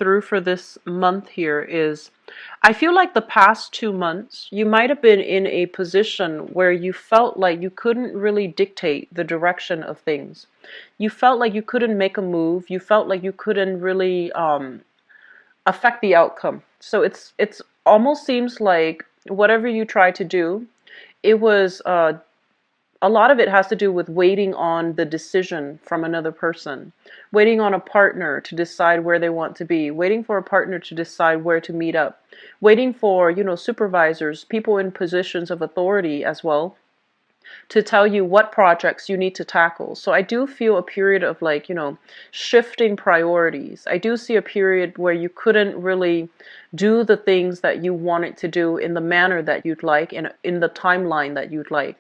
through for this month here is I feel like the past 2 months you might have been in a position where you felt like you couldn't really dictate the direction of things. You felt like you couldn't make a move. You felt like you couldn't really affect the outcome. So it's almost seems like whatever you try to do, it was a lot of it has to do with waiting on the decision from another person, waiting on a partner to decide where they want to be, waiting for a partner to decide where to meet up, waiting for, supervisors, people in positions of authority as well, to tell you what projects you need to tackle. So I do feel a period of shifting priorities. I do see a period where you couldn't really do the things that you wanted to do in the manner that you'd like, in the timeline that you'd like.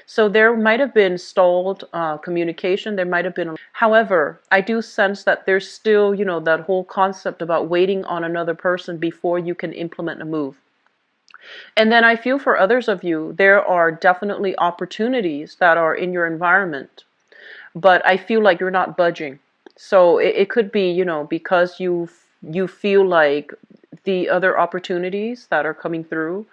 So there might have been stalled communication. There might have been. However, I do sense that there's still, that whole concept about waiting on another person before you can implement a move. And then I feel for others of you, there are definitely opportunities that are in your environment, but I feel like you're not budging. So it could be, because you feel like the other opportunities that are coming through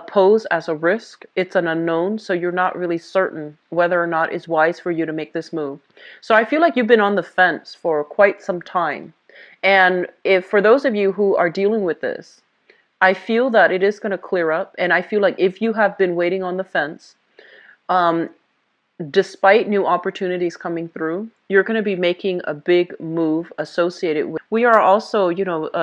pose as a risk. It's an unknown, so you're not really certain whether or not it's wise for you to make this move. So I feel like you've been on the fence for quite some time. And if for those of you who are dealing with this, I feel that it is going to clear up. And I feel like if you have been waiting on the fence, despite new opportunities coming through, you're going to be making a big move associated with. We are also,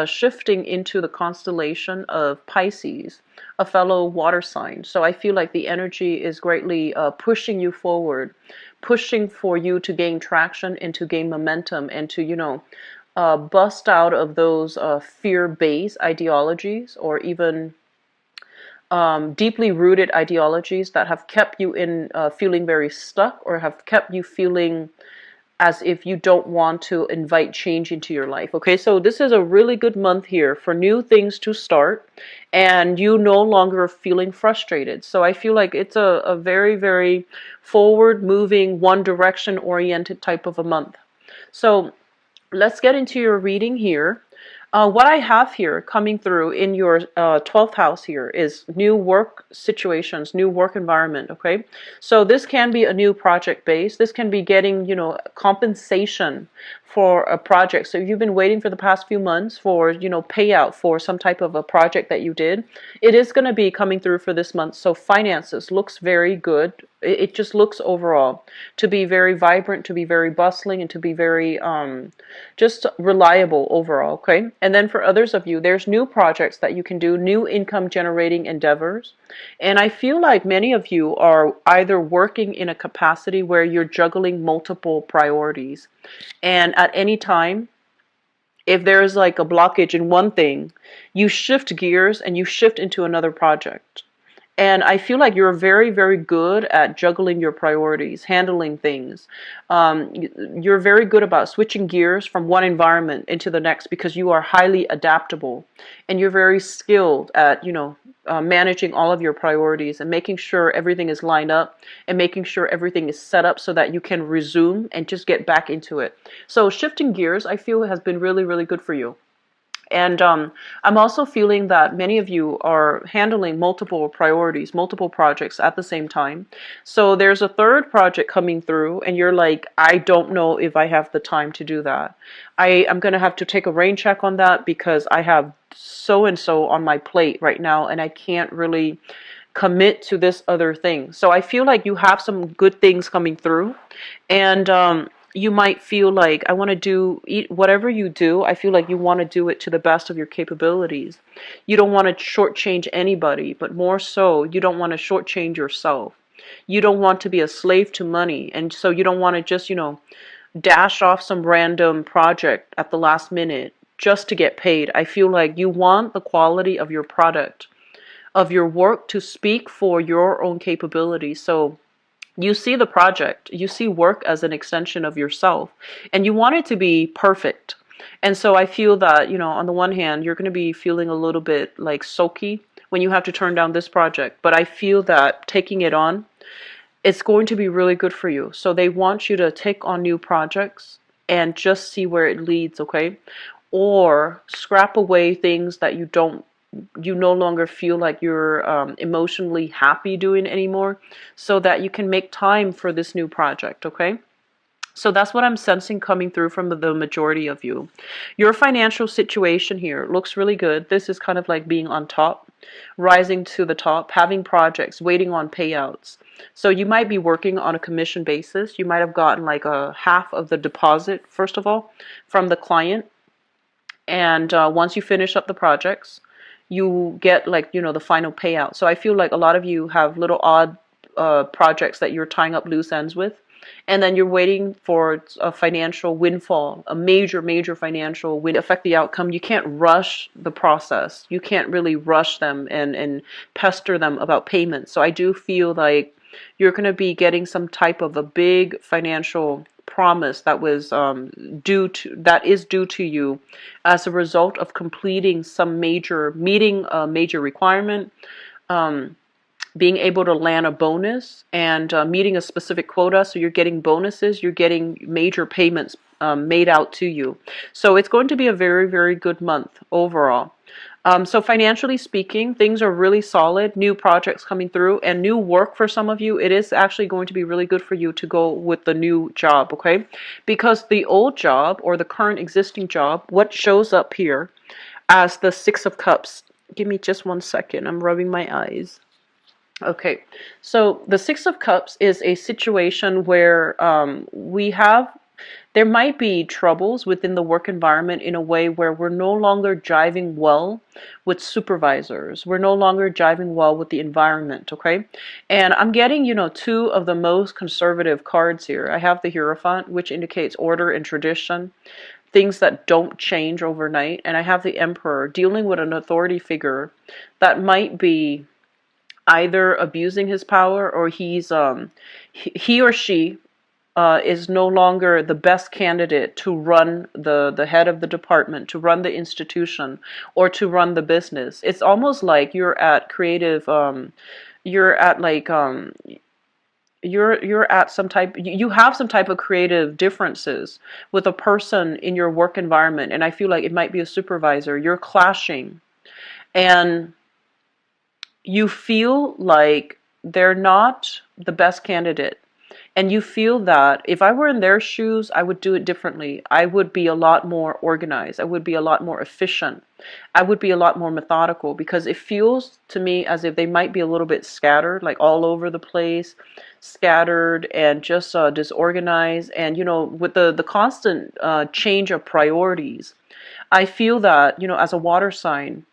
shifting into the constellation of Pisces, a fellow water sign. So I feel like the energy is greatly pushing you forward, pushing for you to gain traction and to gain momentum and to, bust out of those fear-based ideologies or even deeply rooted ideologies that have kept you in feeling very stuck or have kept you feeling as if you don't want to invite change into your life. Okay, so this is a really good month here for new things to start and you no longer feeling frustrated. So I feel like it's a very, very forward moving, one direction oriented type of a month. So let's get into your reading here. What I have here coming through in your 12th house here is new work situations, new work environment, okay? So this can be a new project base. This can be getting, compensation for a project. So if you've been waiting for the past few months for, payout for some type of a project that you did, it is going to be coming through for this month. So finances looks very good. It just looks overall to be very vibrant, to be very bustling, and to be very just reliable overall, okay? And then for others of you, there's new projects that you can do, new income generating endeavors. And I feel like many of you are either working in a capacity where you're juggling multiple priorities. And at any time, if there's like a blockage in one thing, you shift gears and you shift into another project. And I feel like you're very, very good at juggling your priorities, handling things. You're very good about switching gears from one environment into the next because you are highly adaptable. And you're very skilled at, managing all of your priorities and making sure everything is lined up and making sure everything is set up so that you can resume and just get back into it. So shifting gears, I feel, has been really, really good for you. And I'm also feeling that many of you are handling multiple priorities, multiple projects at the same time. So there's a third project coming through and you're like, I don't know if I have the time to do that. I'm going to have to take a rain check on that because I have so and so on my plate right now and I can't really commit to this other thing. So I feel like you have some good things coming through and you might feel like I want to do whatever you do. I feel like you want to do it to the best of your capabilities. You don't want to shortchange anybody, but more so, you don't want to shortchange yourself. You don't want to be a slave to money. And so you don't want to just, dash off some random project at the last minute just to get paid. I feel like you want the quality of your product, of your work to speak for your own capabilities. So you see the project, you see work as an extension of yourself, and you want it to be perfect. And so I feel that, on the one hand, you're going to be feeling a little bit like sulky when you have to turn down this project. But I feel that taking it on, it's going to be really good for you. So they want you to take on new projects and just see where it leads, okay? or scrap away things that you no longer feel like you're emotionally happy doing anymore, so that you can make time for this new project, okay? So that's what I'm sensing coming through from the majority of you. Your financial situation here looks really good. This is kind of like being on top, rising to the top, having projects, waiting on payouts. So you might be working on a commission basis. You might have gotten like a half of the deposit, first of all, from the client. And once you finish up the projects, you get like, the final payout. So I feel like a lot of you have little odd projects that you're tying up loose ends with. And then you're waiting for a financial windfall, a major, major financial win affect the outcome. You can't rush the process. You can't really rush them and pester them about payments. So I do feel like you're going to be getting some type of a big financial promise that was that is due to you as a result of completing some major meeting, a major requirement, being able to land a bonus, and meeting a specific quota. So you're getting bonuses, you're getting major payments made out to you. So it's going to be a very, very good month overall. So financially speaking, things are really solid, new projects coming through, and new work for some of you. It is actually going to be really good for you to go with the new job, okay? Because the old job or the current existing job, what shows up here as the Six of Cups. Give me just 1 second. I'm rubbing my eyes. Okay, so the Six of Cups is a situation where there might be troubles within the work environment in a way where we're no longer jiving well with supervisors. We're no longer jiving well with the environment, okay? And I'm getting, two of the most conservative cards here. I have the Hierophant, which indicates order and tradition, things that don't change overnight. And I have the Emperor, dealing with an authority figure that might be either abusing his power, or he or she is no longer the best candidate to run the head of the department, to run the institution, or to run the business. It's almost like you're at creative, you're at like you're at some type, you have some type of creative differences with a person in your work environment, and I feel like it might be a supervisor. You're clashing, and you feel like they're not the best candidate. And you feel that if I were in their shoes, I would do it differently. I would be a lot more organized. I would be a lot more efficient. I would be a lot more methodical, because it feels to me as if they might be a little bit scattered, like all over the place, scattered and just disorganized. And, with the constant change of priorities, I feel that, as a water sign,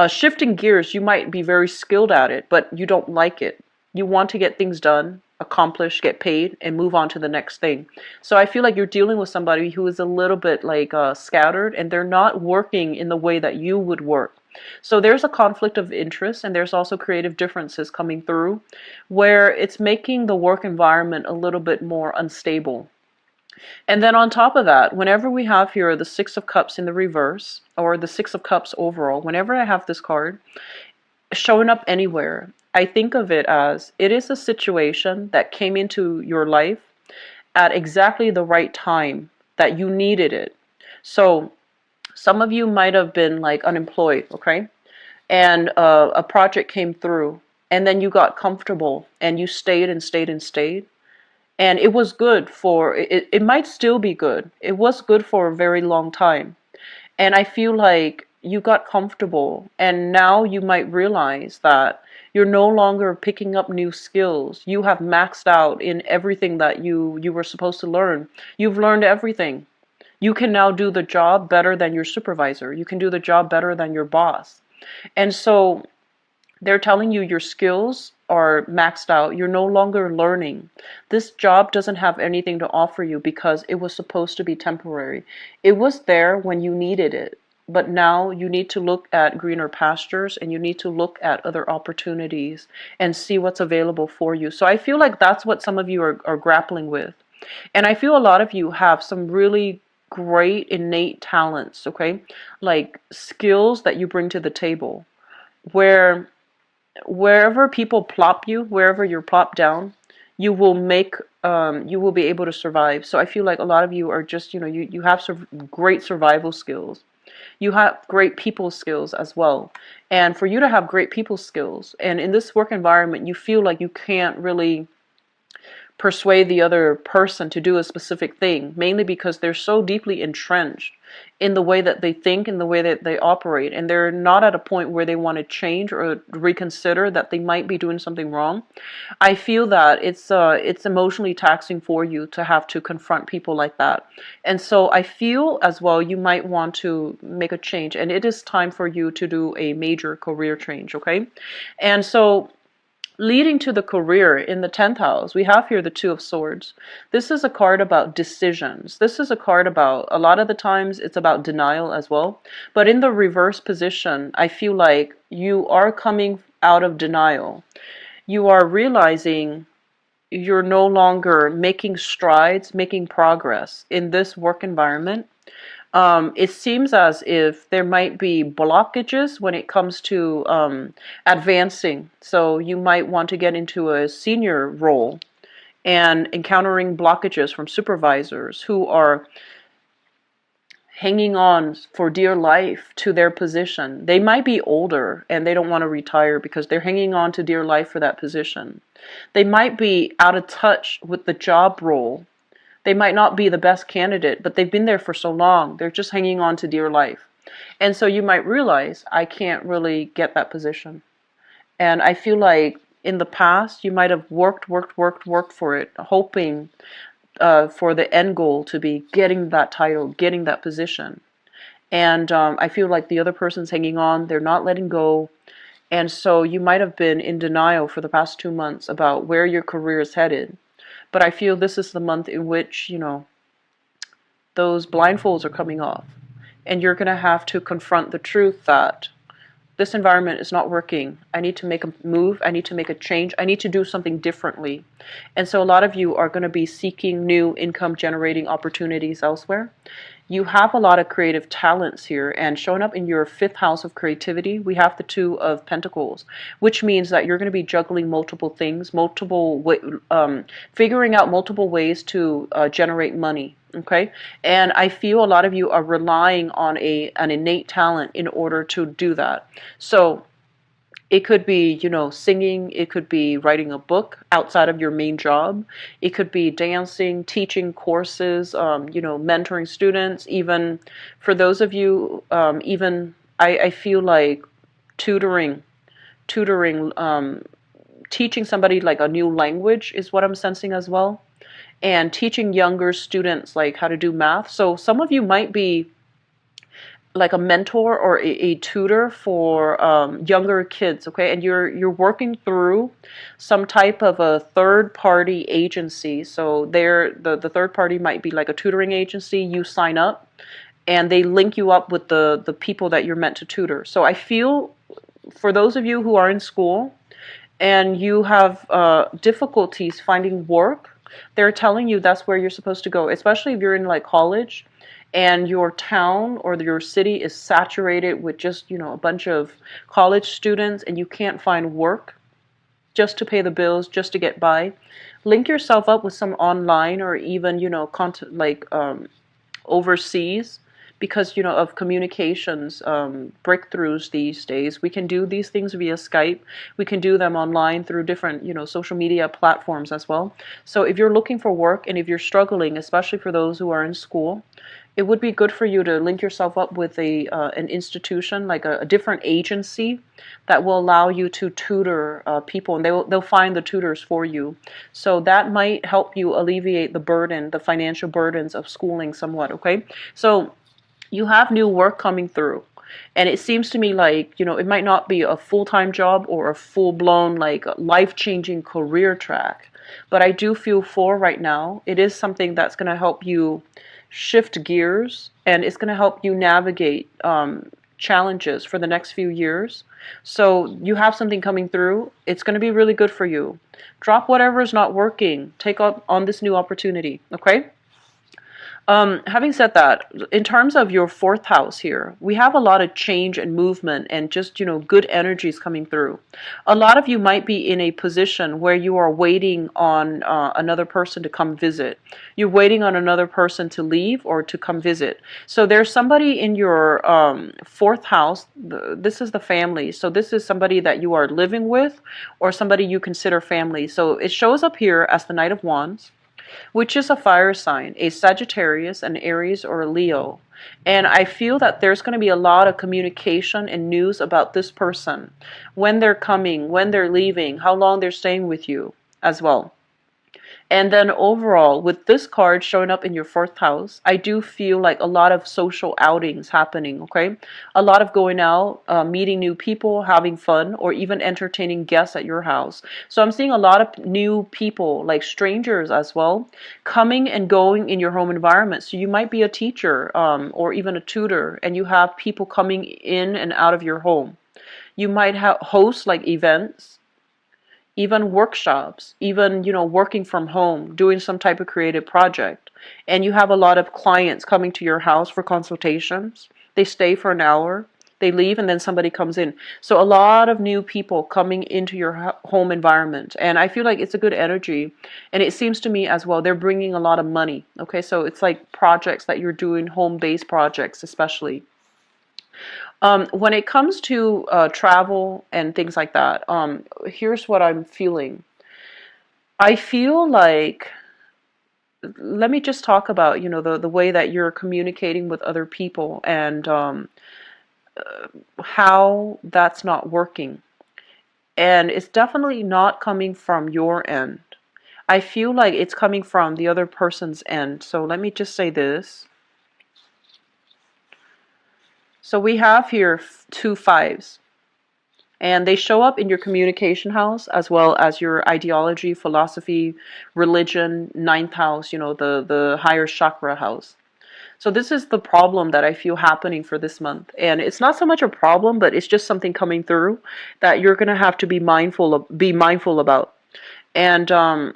shifting gears, you might be very skilled at it, but you don't like it. You want to get things done, accomplish, get paid, and move on to the next thing. So I feel like you're dealing with somebody who is a little bit like scattered, and they're not working in the way that you would work. So there's a conflict of interest, and there's also creative differences coming through, where it's making the work environment a little bit more unstable. And then on top of that, whenever we have here the Six of Cups in the reverse, or the Six of Cups overall, whenever I have this card showing up anywhere, I think of it as it is a situation that came into your life at exactly the right time that you needed it. So some of you might have been like unemployed, okay? And a project came through, and then you got comfortable, and you stayed and stayed and stayed. And it was good for, it might still be good. It was good for a very long time. And I feel like you got comfortable, and now you might realize that you're no longer picking up new skills. You have maxed out in everything that you were supposed to learn. You've learned everything. You can now do the job better than your supervisor. You can do the job better than your boss. And so they're telling you your skills are maxed out. You're no longer learning. This job doesn't have anything to offer you because it was supposed to be temporary. It was there when you needed it. But now you need to look at greener pastures, and you need to look at other opportunities and see what's available for you. So I feel like that's what some of you are grappling with. And I feel a lot of you have some really great innate talents, okay? Like skills that you bring to the table, where wherever people plop you, wherever you're plopped down, you will you will be able to survive. So I feel like a lot of you are just, you have some great survival skills. You have great people skills as well. And for you to have great people skills, and in this work environment, you feel like you can't really persuade the other person to do a specific thing, mainly because they're so deeply entrenched in the way that they think, in the way that they operate, and they're not at a point where they want to change or reconsider that they might be doing something wrong. I feel that it's emotionally taxing for you to have to confront people like that. And so I feel as well you might want to make a change, and it is time for you to do a major career change, okay? And so leading to the career in the 10th house, we have here the Two of Swords. This is a card about decisions. This is a card about, a lot of the times, it's about denial as well. But in the reverse position, I feel like you are coming out of denial. You are realizing you're no longer making strides, making progress in this work environment. It seems as if there might be blockages when it comes to advancing. So you might want to get into a senior role and encountering blockages from supervisors who are hanging on for dear life to their position. They might be older and they don't want to retire because they're hanging on to dear life for that position. They might be out of touch with the job role. They might not be the best candidate, but they've been there for so long. They're just hanging on to dear life. And so you might realize, I can't really get that position. And I feel like in the past, you might have worked for it, hoping for the end goal to be getting that title, getting that position. And I feel like the other person's hanging on. They're not letting go. And so you might have been in denial for the past 2 months about where your career is headed. But I feel this is the month in which, those blindfolds are coming off. And you're going to have to confront the truth that this environment is not working. I need to make a move. I need to make a change. I need to do something differently. And so a lot of you are going to be seeking new income generating opportunities elsewhere. You have a lot of creative talents here, and showing up in your 5th house of creativity, we have the Two of Pentacles, which means that you're going to be juggling multiple things, figuring out multiple ways to generate money. Okay, and I feel a lot of you are relying on an innate talent in order to do that. So it could be, singing. It could be writing a book outside of your main job. It could be dancing, teaching courses, mentoring students. Even for those of you, I feel like tutoring, teaching somebody like a new language is what I'm sensing as well. And teaching younger students like how to do math. So some of you might be like a mentor or a tutor for younger kids, okay? And you're working through some type of a third-party agency. So the third party might be like a tutoring agency. You sign up, and they link you up with the people that you're meant to tutor. So I feel for those of you who are in school and you have difficulties finding work, they're telling you that's where you're supposed to go, especially if you're in like college and your town or your city is saturated with just, a bunch of college students and you can't find work just to pay the bills, just to get by. Link yourself up with some online or even, overseas, because of communications breakthroughs these days. We can do these things via Skype. We can do them online through different social media platforms as well. So if you're looking for work and if you're struggling, especially for those who are in school, it would be good for you to link yourself up with an institution, like a different agency that will allow you to tutor people, and they'll find the tutors for you. So that might help you alleviate the financial burdens of schooling somewhat, okay? So you have new work coming through. And it seems to me like, it might not be a full-time job or a full-blown, like, life-changing career track. But I do feel for right now, it is something that's going to help you shift gears, and it's going to help you navigate challenges for the next few years. So you have something coming through. It's going to be really good for you. Drop whatever is not working. Take on this new opportunity, okay? Having said that, in terms of your fourth house here, we have a lot of change and movement and just, good energies coming through. A lot of you might be in a position where you are waiting on another person to come visit. You're waiting on another person to leave or to come visit. So there's somebody in your fourth house. This is the family. So this is somebody that you are living with or somebody you consider family. So it shows up here as the Knight of Wands, which is a fire sign, a Sagittarius, an Aries, or a Leo. And I feel that there's going to be a lot of communication and news about this person, when they're coming, when they're leaving, how long they're staying with you as well. And then overall, with this card showing up in your fourth house, I do feel like a lot of social outings happening, okay? A lot of going out, meeting new people, having fun, or even entertaining guests at your house. So I'm seeing a lot of new people, like strangers as well, coming and going in your home environment. So you might be a teacher or even a tutor, and you have people coming in and out of your home. You might host like events, even workshops, even, working from home, doing some type of creative project. And you have a lot of clients coming to your house for consultations. They stay for an hour, they leave, and then somebody comes in. So a lot of new people coming into your home environment. And I feel like it's a good energy. And it seems to me as well, they're bringing a lot of money. Okay, so it's like projects that you're doing, home-based projects especially. When it comes to travel and things like that, here's what I'm feeling. I feel like, let me just talk about, the way that you're communicating with other people and how that's not working. And it's definitely not coming from your end. I feel like it's coming from the other person's end. So let me just say this. So we have here two fives. And they show up in your communication house as well as your ideology, philosophy, religion, ninth house, the higher chakra house. So this is the problem that I feel happening for this month. And it's not so much a problem, but it's just something coming through that you're going to have to be mindful about. And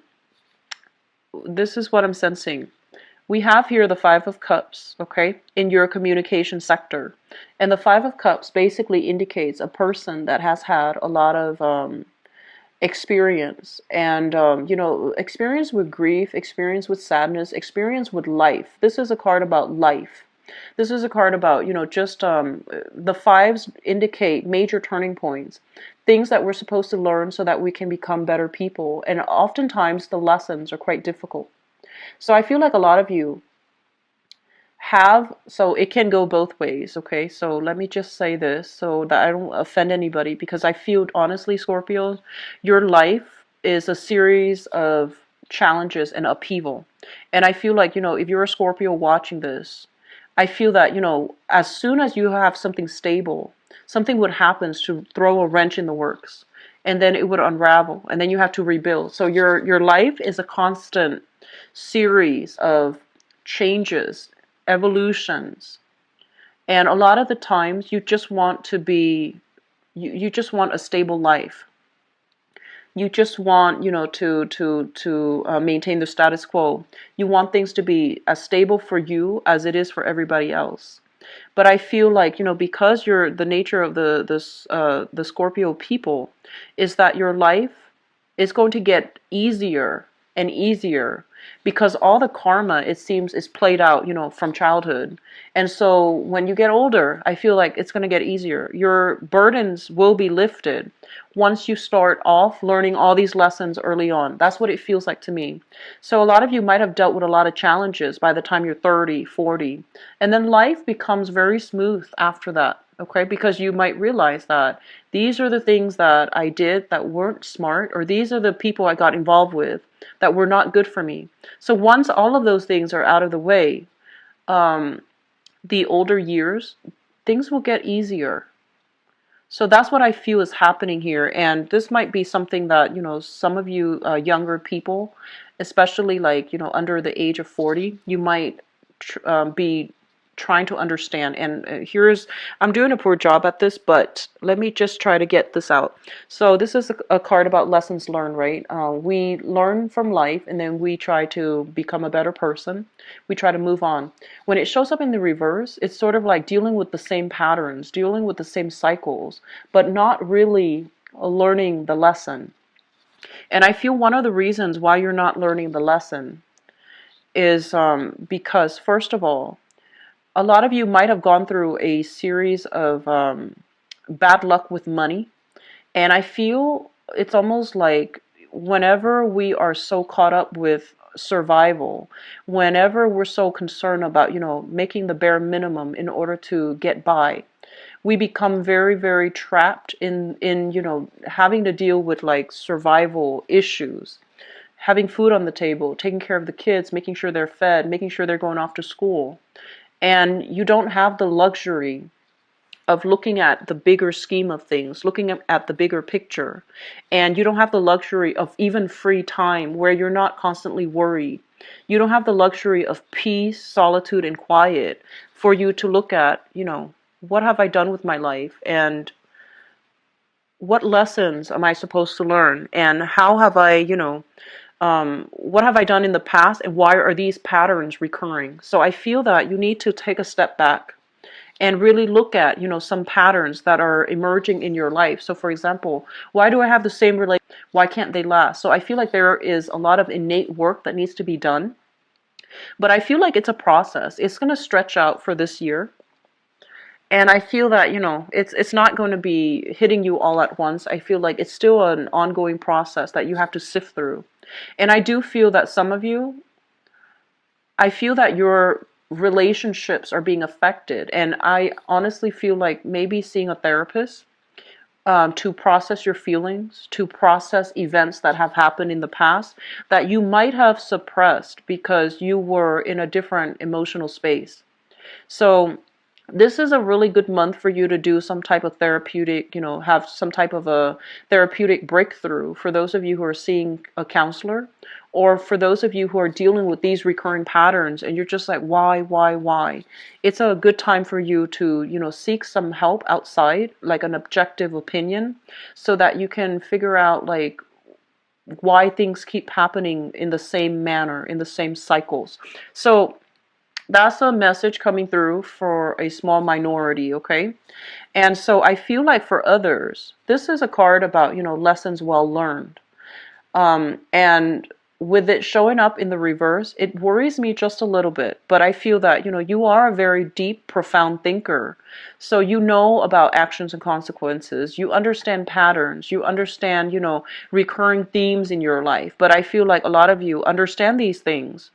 this is what I'm sensing. We have here the Five of Cups, okay, in your communication sector. And the Five of Cups basically indicates a person that has had a lot of experience and, experience with grief, experience with sadness, experience with life. This is a card about life. This is a card about, just the fives indicate major turning points, things that we're supposed to learn so that we can become better people. And oftentimes the lessons are quite difficult. So I feel like a lot of you so it can go both ways, okay? So let me just say this so that I don't offend anybody, because I feel honestly, Scorpio, your life is a series of challenges and upheaval. And I feel like, if you're a Scorpio watching this, I feel that, as soon as you have something stable, something would happen to throw a wrench in the works. And then it would unravel, and then you have to rebuild. So your life is a constant series of changes, evolutions, and a lot of the times you just want to be, you just want a stable life. You just want, to maintain the status quo. You want things to be as stable for you as it is for everybody else. But I feel like, because you're the nature of the Scorpio people is that your life is going to get easier and easier, because all the karma, it seems, is played out, from childhood. And so when you get older, I feel like it's going to get easier. Your burdens will be lifted once you start off learning all these lessons early on. That's what it feels like to me. So a lot of you might have dealt with a lot of challenges by the time you're 30, 40, and then life becomes very smooth after that. Okay, because you might realize that these are the things that I did that weren't smart, or these are the people I got involved with that were not good for me. So once all of those things are out of the way, the older years, things will get easier. So that's what I feel is happening here. And this might be something that, some of you younger people, especially like, under the age of 40, you might be trying to understand. And I'm doing a poor job at this, but let me just try to get this out. So this is a card about lessons learned, right? We learn from life, and then we try to become a better person. We try to move on. When it shows up in the reverse, it's sort of like dealing with the same patterns, dealing with the same cycles, but not really learning the lesson. And I feel one of the reasons why you're not learning the lesson is because, first of all, a lot of you might have gone through a series of bad luck with money. And I feel it's almost like whenever we are so caught up with survival, whenever we're so concerned about, making the bare minimum in order to get by, we become very, very trapped in having to deal with like survival issues, having food on the table, taking care of the kids, making sure they're fed, making sure they're going off to school. And you don't have the luxury of looking at the bigger scheme of things, looking at the bigger picture. And you don't have the luxury of even free time where you're not constantly worried. You don't have the luxury of peace, solitude, and quiet for you to look at, what have I done with my life? And what lessons am I supposed to learn? And how have I, what have I done in the past? And why are these patterns recurring? So I feel that you need to take a step back and really look at, some patterns that are emerging in your life. So for example, why do I have the same relationship? Why can't they last? So I feel like there is a lot of innate work that needs to be done. But I feel like it's a process. It's going to stretch out for this year. And I feel that, it's not going to be hitting you all at once. I feel like it's still an ongoing process that you have to sift through. And I do feel that some of you, I feel that your relationships are being affected. And I honestly feel like maybe seeing a therapist to process your feelings, to process events that have happened in the past that you might have suppressed because you were in a different emotional space. So this is a really good month for you to do some type of therapeutic, have some type of a therapeutic breakthrough for those of you who are seeing a counselor, or for those of you who are dealing with these recurring patterns and you're just like, why? It's a good time for you to, seek some help outside, like an objective opinion, so that you can figure out like why things keep happening in the same manner, in the same cycles. So that's a message coming through for a small minority, okay? And so I feel like for others, this is a card about, lessons well learned. And with it showing up in the reverse, it worries me just a little bit. But I feel that, you are a very deep, profound thinker. So you know about actions and consequences. You understand patterns. You understand, recurring themes in your life. But I feel like a lot of you understand these things,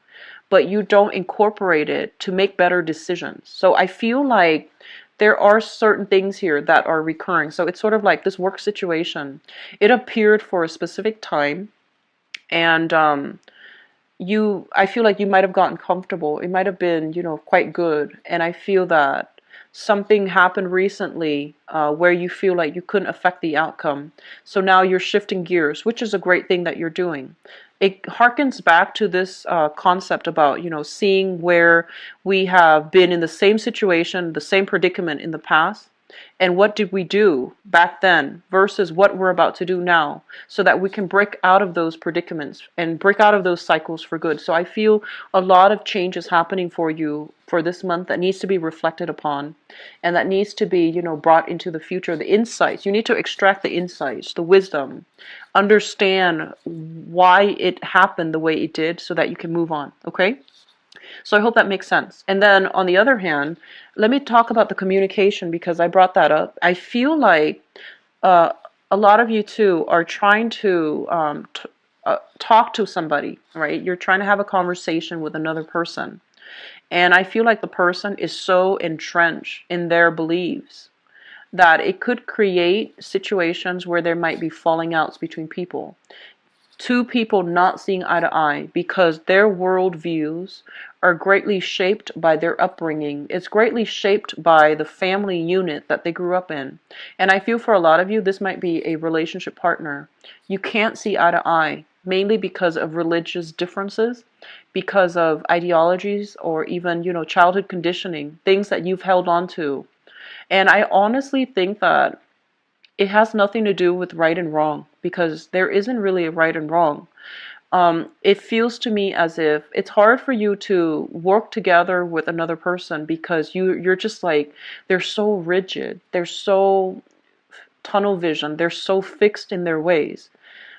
but you don't incorporate it to make better decisions. So I feel like there are certain things here that are recurring. So it's sort of like this work situation. It appeared for a specific time, and I feel like you might have gotten comfortable. It might have been, quite good. And I feel that something happened recently where you feel like you couldn't affect the outcome. So now you're shifting gears, which is a great thing that you're doing. It harkens back to this concept about, seeing where we have been in the same situation, the same predicament in the past, and what did we do back then versus what we're about to do now, so that we can break out of those predicaments and break out of those cycles for good. So I feel a lot of change is happening for you for this month that needs to be reflected upon, and that needs to be, brought into the future. The insights, you need to extract the insights, the wisdom, understand why it happened the way it did so that you can move on, okay? So I hope that makes sense. And then on the other hand, let me talk about the communication, because I brought that up. I feel like a lot of you too are trying to talk to somebody, right? You're trying to have a conversation with another person. And I feel like the person is so entrenched in their beliefs that it could create situations where there might be falling outs between people. Two people not seeing eye to eye because their worldviews are greatly shaped by their upbringing. It's greatly shaped by the family unit that they grew up in. And I feel for a lot of you, this might be a relationship partner. You can't see eye to eye, mainly because of religious differences. because of ideologies or even, childhood conditioning, things that you've held on to. And I honestly think that it has nothing to do with right and wrong, because there isn't really a right and wrong. It feels to me as if it's hard for you to work together with another person because you're just like, they're so rigid, they're so tunnel vision, they're so fixed in their ways.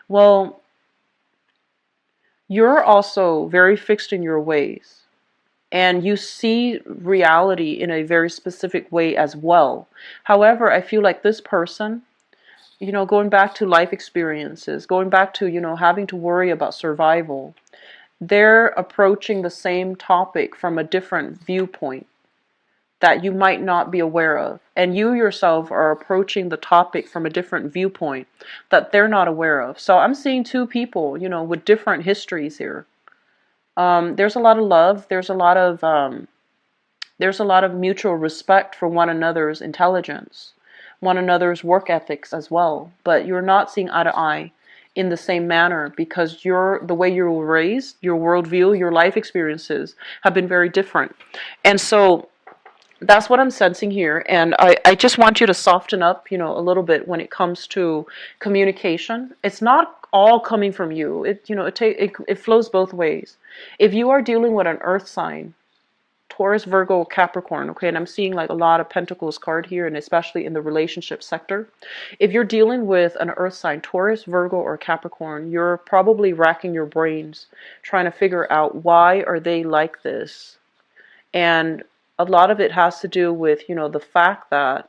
Well, you're also very fixed in your ways, and you see reality in a very specific way as well. However, I feel like this person, going back to life experiences, going back to, having to worry about survival, they're approaching the same topic from a different viewpoint that you might not be aware of. And you yourself are approaching the topic from a different viewpoint that they're not aware of. So I'm seeing two people, with different histories here. There's a lot of love. There's a lot of mutual respect for one another's intelligence, one another's work ethics as well. But you're not seeing eye to eye in the same manner because the way you were raised, your worldview, your life experiences have been very different. And so that's what I'm sensing here. And I just want you to soften up, a little bit when it comes to communication. It's not all coming from you. It flows both ways. If you are dealing with an earth sign, Taurus, Virgo, Capricorn, okay, and I'm seeing like a lot of Pentacles card here, and especially in the relationship sector. If you're dealing with an earth sign, Taurus, Virgo, or Capricorn, you're probably racking your brains trying to figure out why are they like this. And a lot of it has to do with, the fact that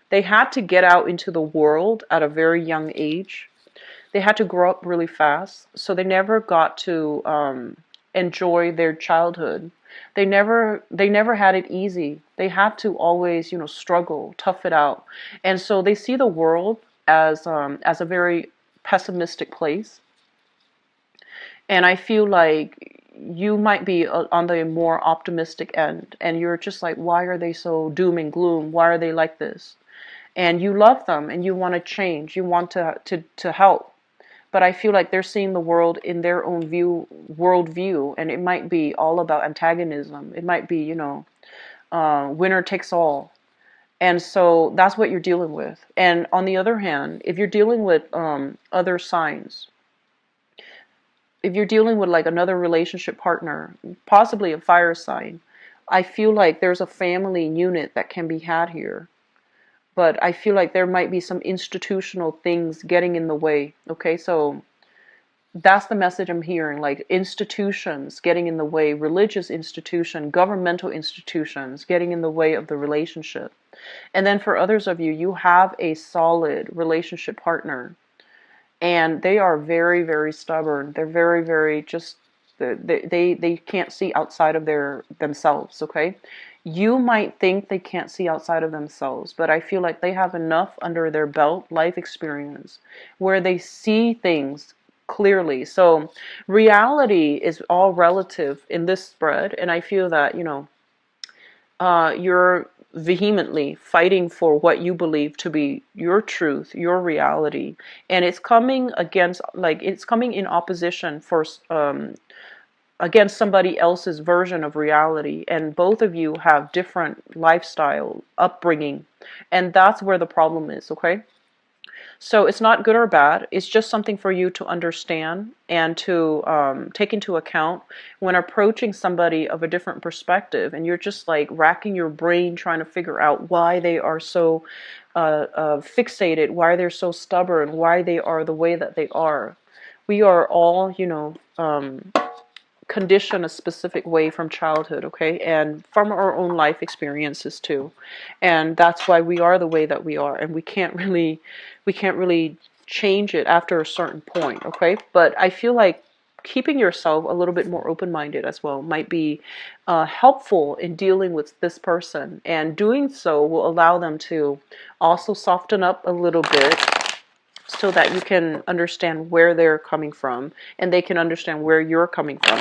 they had to get out into the world at a very young age. They had to grow up really fast, so they never got to enjoy their childhood. They never had it easy. They had to always, struggle, tough it out, and so they see the world as a very pessimistic place. And I feel like you might be on the more optimistic end, and you're just like, why are they so doom and gloom? Why are they like this? And you love them, and you want to change. You want to help. But I feel like they're seeing the world in their own worldview, and it might be all about antagonism. It might be, winner takes all. And so that's what you're dealing with. And on the other hand, if you're dealing with other signs, if you're dealing with like another relationship partner, possibly a fire sign, I feel like there's a family unit that can be had here. But I feel like there might be some institutional things getting in the way. Okay, so that's the message I'm hearing, like institutions getting in the way, religious institution, governmental institutions getting in the way of the relationship. And then for others of you, you have a solid relationship partner, and they are very, very stubborn. They're very, very just, they can't see outside of themselves, okay? You might think they can't see outside of themselves, but I feel like they have enough under their belt, life experience, where they see things clearly. So reality is all relative in this spread, and I feel that, you're vehemently fighting for what you believe to be your truth, your reality, and it's coming against, like, it's coming in opposition for against somebody else's version of reality. And both of you have different lifestyle upbringing, and that's where the problem is. Okay, so it's not good or bad. It's just something for you to understand and to take into account when approaching somebody of a different perspective, and you're just like racking your brain trying to figure out why they are so fixated, why they're so stubborn, why they are the way that they are. We are all, conditioned a specific way from childhood, okay, and from our own life experiences too. And that's why we are the way that we are, and we can't really change it after a certain point, okay? But I feel like keeping yourself a little bit more open-minded as well might be helpful in dealing with this person, and doing so will allow them to also soften up a little bit, so that you can understand where they're coming from, and they can understand where you're coming from.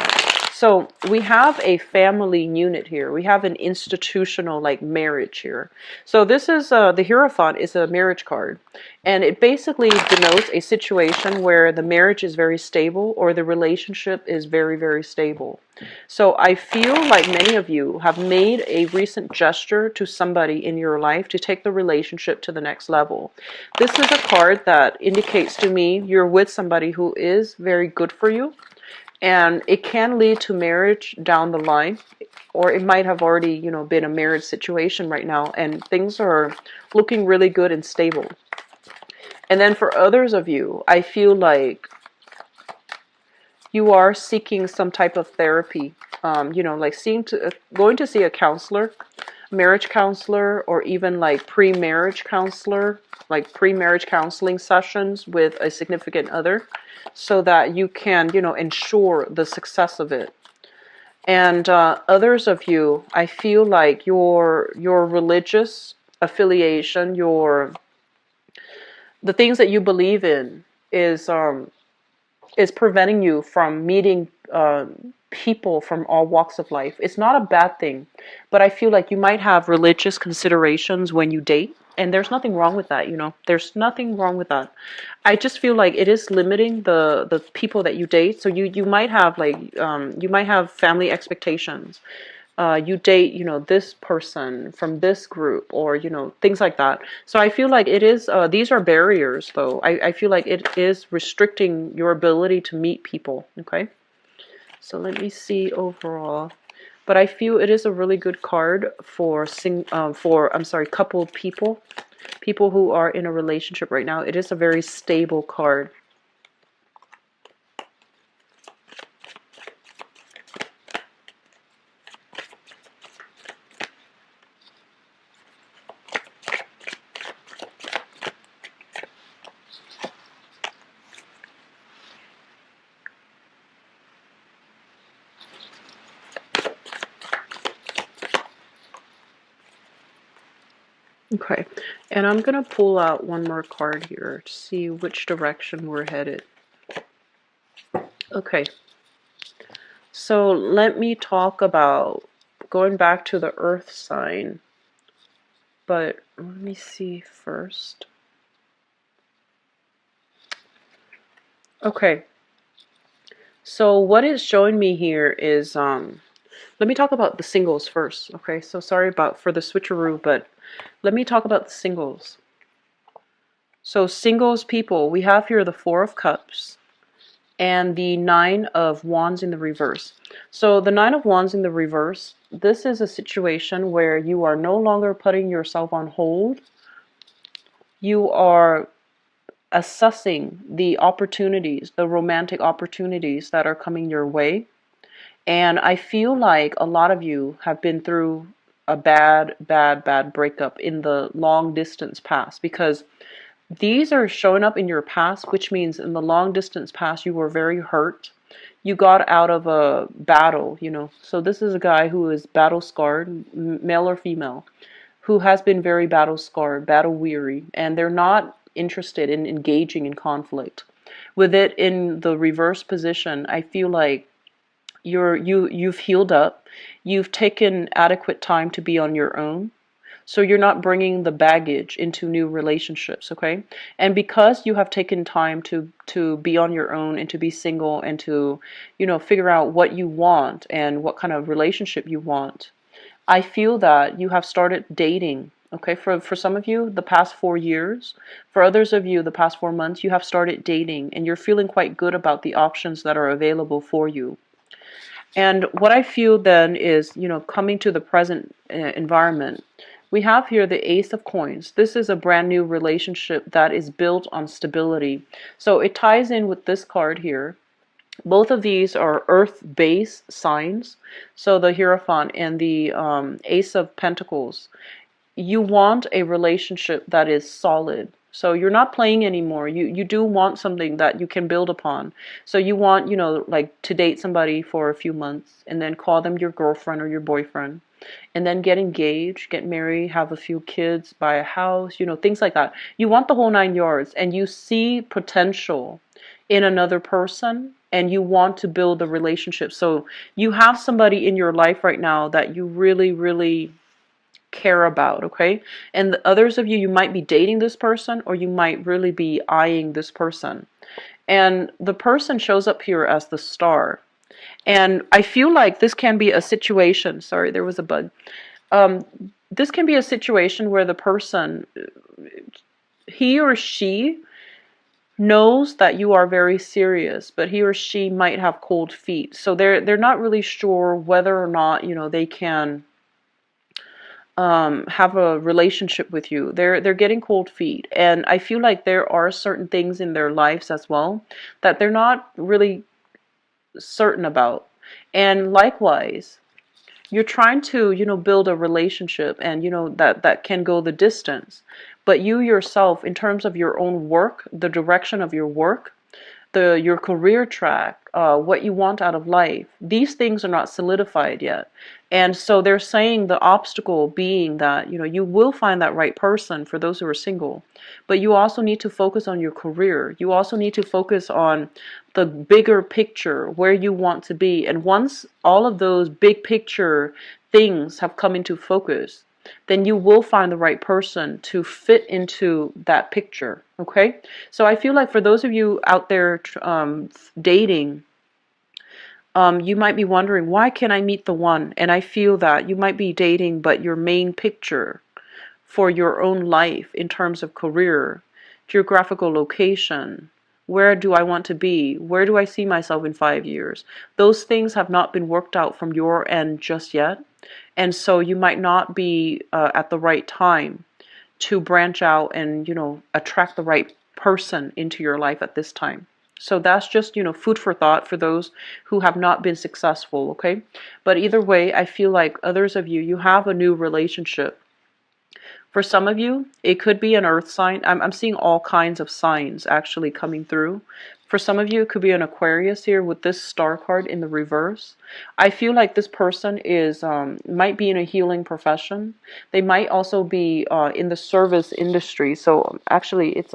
So we have a family unit here. We have an institutional like marriage here. So this is the Hierophant is a marriage card, and it basically denotes a situation where the marriage is very stable or the relationship is very, very stable. So I feel like many of you have made a recent gesture to somebody in your life to take the relationship to the next level. This is a card that indicates to me you're with somebody who is very good for you, and it can lead to marriage down the line, or it might have already, been a marriage situation right now, and things are looking really good and stable. And then for others of you, I feel like you are seeking some type of therapy, like going to see a counselor, marriage counselor, or even like pre-marriage counselor, like pre-marriage counseling sessions with a significant other, so that you can, ensure the success of it. And others of you, I feel like your religious affiliation, the things that you believe in is preventing you from meeting people from all walks of life. It's not a bad thing, but I feel like you might have religious considerations when you date, and there's nothing wrong with that. There's nothing wrong with that. I just feel like it is limiting the people that you date. So you might have you might have family expectations. You date, this person from this group, or, things like that. So I feel like it is, these are barriers, though. I feel like it is restricting your ability to meet people, okay? So let me see overall. But I feel it is a really good card for, coupled people who are in a relationship right now. It is a very stable card. Okay, and I'm going to pull out one more card here to see which direction we're headed. Okay, so let me talk about going back to the earth sign, but let me see first. Okay, so what it's showing me here is, let me talk about the singles first. Okay, so sorry for the switcheroo, but let me talk about the singles. So singles people, we have here the Four of Cups and the Nine of Wands in the reverse. So the Nine of Wands in the reverse, this is a situation where you are no longer putting yourself on hold. You are assessing the opportunities, the romantic opportunities that are coming your way. And I feel like a lot of you have been through a bad breakup in the long distance past, because these are showing up in your past, which means in the long distance past you were very hurt. You got out of a battle, So this is a guy who is battle scarred, male or female, who has been very battle scarred, battle weary, and they're not interested in engaging in conflict. With it in the reverse position, I feel like you've healed up. You've taken adequate time to be on your own. So you're not bringing the baggage into new relationships, okay? And because you have taken time to be on your own and to be single and to, figure out what you want and what kind of relationship you want, I feel that you have started dating, okay? For some of you, the past 4 years. For others of you, the past 4 months, you have started dating and you're feeling quite good about the options that are available for you. And what I feel then is, coming to the present environment, we have here the Ace of Coins. This is a brand new relationship that is built on stability. So it ties in with this card here. Both of these are earth-based signs. So the Hierophant and the Ace of Pentacles. You want a relationship that is solid. So you're not playing anymore. You do want something that you can build upon. So you want, like to date somebody for a few months and then call them your girlfriend or your boyfriend, and then get engaged, get married, have a few kids, buy a house, things like that. You want the whole 9 yards, and you see potential in another person, and you want to build a relationship. So you have somebody in your life right now that you really, really care about, okay? And the others of you, you might be dating this person, or you might really be eyeing this person. And the person shows up here as the star. And I feel like this can be a situation. Sorry, there was a bug. Um, this can be a situation where the person, he or she, knows that you are very serious, but he or she might have cold feet. So they're not really sure whether or not, you know, they can have a relationship with you. They're getting cold feet, and I feel like there are certain things in their lives as well that they're not really certain about. And likewise, you're trying to, you know, build a relationship, and you know that can go the distance. But you yourself, in terms of your own work, the direction of your work, your career track, what you want out of life, these things are not solidified yet. And so they're saying the obstacle being that, you know, you will find that right person for those who are single, but you also need to focus on your career. You also need to focus on the bigger picture, where you want to be. And once all of those big picture things have come into focus, then you will find the right person to fit into that picture. Okay? So I feel like for those of you out there dating, you might be wondering, why can't I meet the one? And I feel that you might be dating, but your main picture for your own life in terms of career, geographical location, where do I want to be? Where do I see myself in 5 years? Those things have not been worked out from your end just yet. And so you might not be at the right time to branch out and, you know, attract the right person into your life at this time. So that's just, you know, food for thought for those who have not been successful, okay? But either way, I feel like others of you, you have a new relationship. For some of you, it could be an earth sign. I'm seeing all kinds of signs actually coming through. For some of you, it could be an Aquarius here with this star card in the reverse. I feel like this person is might be in a healing profession. They might also be in the service industry. So actually, it's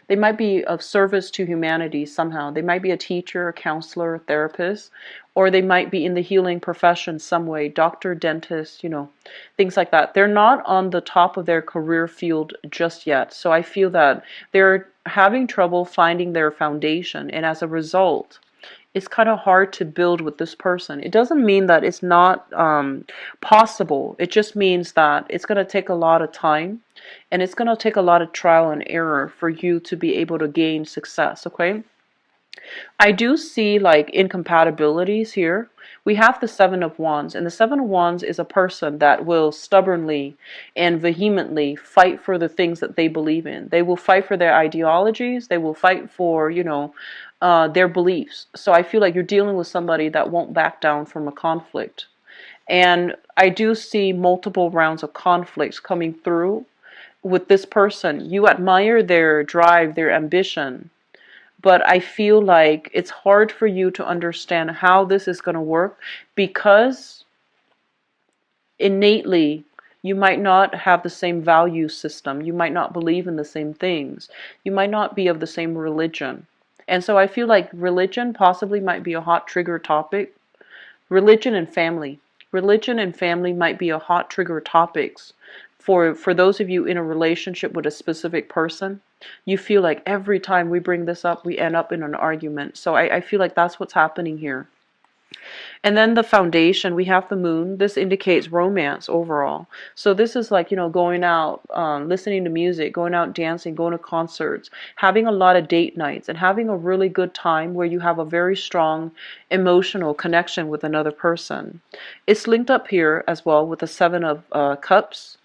they might be of service to humanity somehow. They might be a teacher, a counselor, a therapist, or they might be in the healing profession some way, doctor, dentist, you know, things like that. They're not on the top of their career field just yet. So I feel that they're having trouble finding their foundation, and as a result, it's kind of hard to build with this person. It doesn't mean that it's not possible. It just means that it's going to take a lot of time, and it's going to take a lot of trial and error for you to be able to gain success, okay? I do see like incompatibilities here. We have the Seven of Wands, and the Seven of Wands is a person that will stubbornly and vehemently fight for the things that they believe in. They will fight for their ideologies. They will fight for, you know, their beliefs. So I feel like you're dealing with somebody that won't back down from a conflict. And I do see multiple rounds of conflicts coming through with this person. You admire their drive, their ambition, but I feel like it's hard for you to understand how this is going to work, because innately you might not have the same value system. You might not believe in the same things. You might not be of the same religion. And so I feel like religion possibly might be a hot trigger topic. Religion and family. Religion and family might be a hot trigger topics for those of you in a relationship with a specific person. You feel like every time we bring this up, we end up in an argument. So I feel like that's what's happening here. And then the foundation, we have the moon. This indicates romance overall. So this is like, you know, going out, listening to music, going out dancing, going to concerts, having a lot of date nights, and having a really good time where you have a very strong emotional connection with another person. It's linked up here as well with the Seven of Cups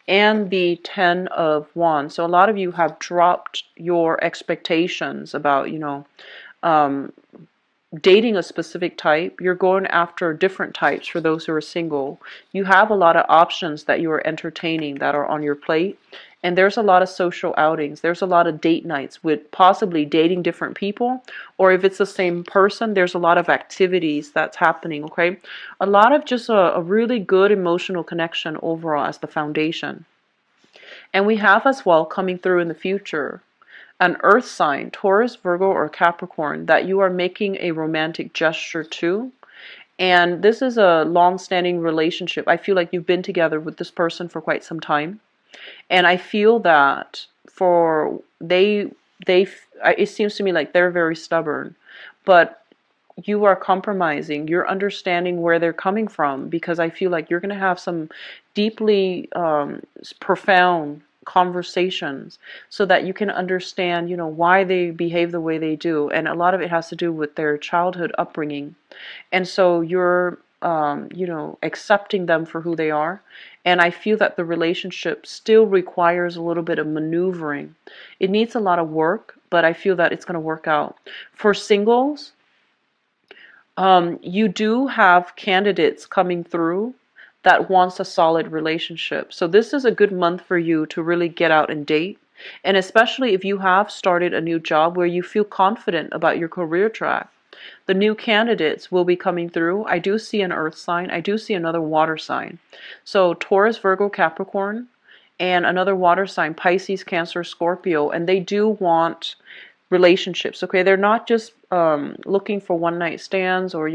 and the Ten of Wands. So a lot of you have dropped your expectations about, you know, dating a specific type. You're going after different types for those who are single. You have a lot of options that you are entertaining that are on your plate. And there's a lot of social outings. There's a lot of date nights with possibly dating different people. Or if it's the same person, there's a lot of activities that's happening, okay? A lot of just a really good emotional connection overall as the foundation. And we have as well coming through in the future an earth sign, Taurus, Virgo, or Capricorn, that you are making a romantic gesture to. And this is a long-standing relationship. I feel like you've been together with this person for quite some time. And I feel that for they it seems to me like they're very stubborn, but you are compromising. You're understanding where they're coming from, because I feel like you're going to have some deeply profound conversations so that you can understand, why they behave the way they do. And a lot of it has to do with their childhood upbringing. And so you're, accepting them for who they are. And I feel that the relationship still requires a little bit of maneuvering. It needs a lot of work, but I feel that it's going to work out. For singles, you do have candidates coming through that wants a solid relationship. So this is a good month for you to really get out and date. And especially if you have started a new job where you feel confident about your career track. The new candidates will be coming through. I do see an earth sign. I do see another water sign. So Taurus, Virgo, Capricorn, and another water sign, Pisces, Cancer, Scorpio. And they do want relationships. Okay, they're not just looking for one night stands or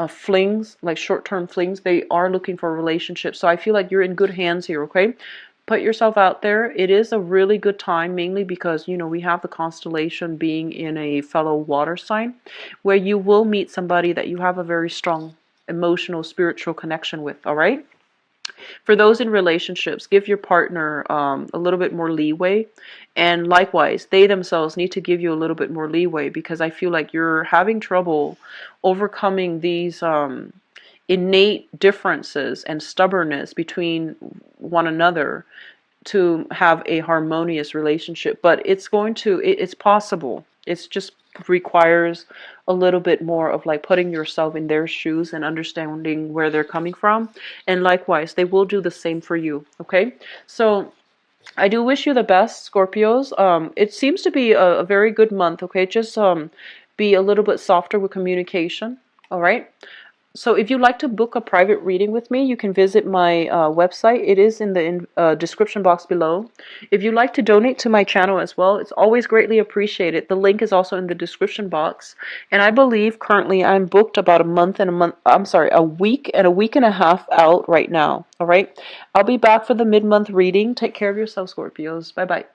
flings, like short-term flings. They are looking for relationships. So I feel like you're in good hands here. Okay, put yourself out there. It is a really good time, mainly because we have the constellation being in a fellow water sign, where you will meet somebody that you have a very strong emotional, spiritual connection with. All right. For those in relationships, give your partner a little bit more leeway. And likewise, they themselves need to give you a little bit more leeway, because I feel like you're having trouble overcoming these innate differences and stubbornness between one another to have a harmonious relationship. But it's possible. It's just requires a little bit more of like putting yourself in their shoes and understanding where they're coming from. And likewise, they will do the same for you. Okay, so I do wish you the best, Scorpios. It seems to be a very good month. Okay, just be a little bit softer with communication. All right. So if you'd like to book a private reading with me, you can visit my website. It is in the description box below. If you'd like to donate to my channel as well, it's always greatly appreciated. The link is also in the description box. And I believe currently I'm booked about a week and a half out right now. All right. I'll be back for the mid-month reading. Take care of yourself, Scorpios. Bye-bye.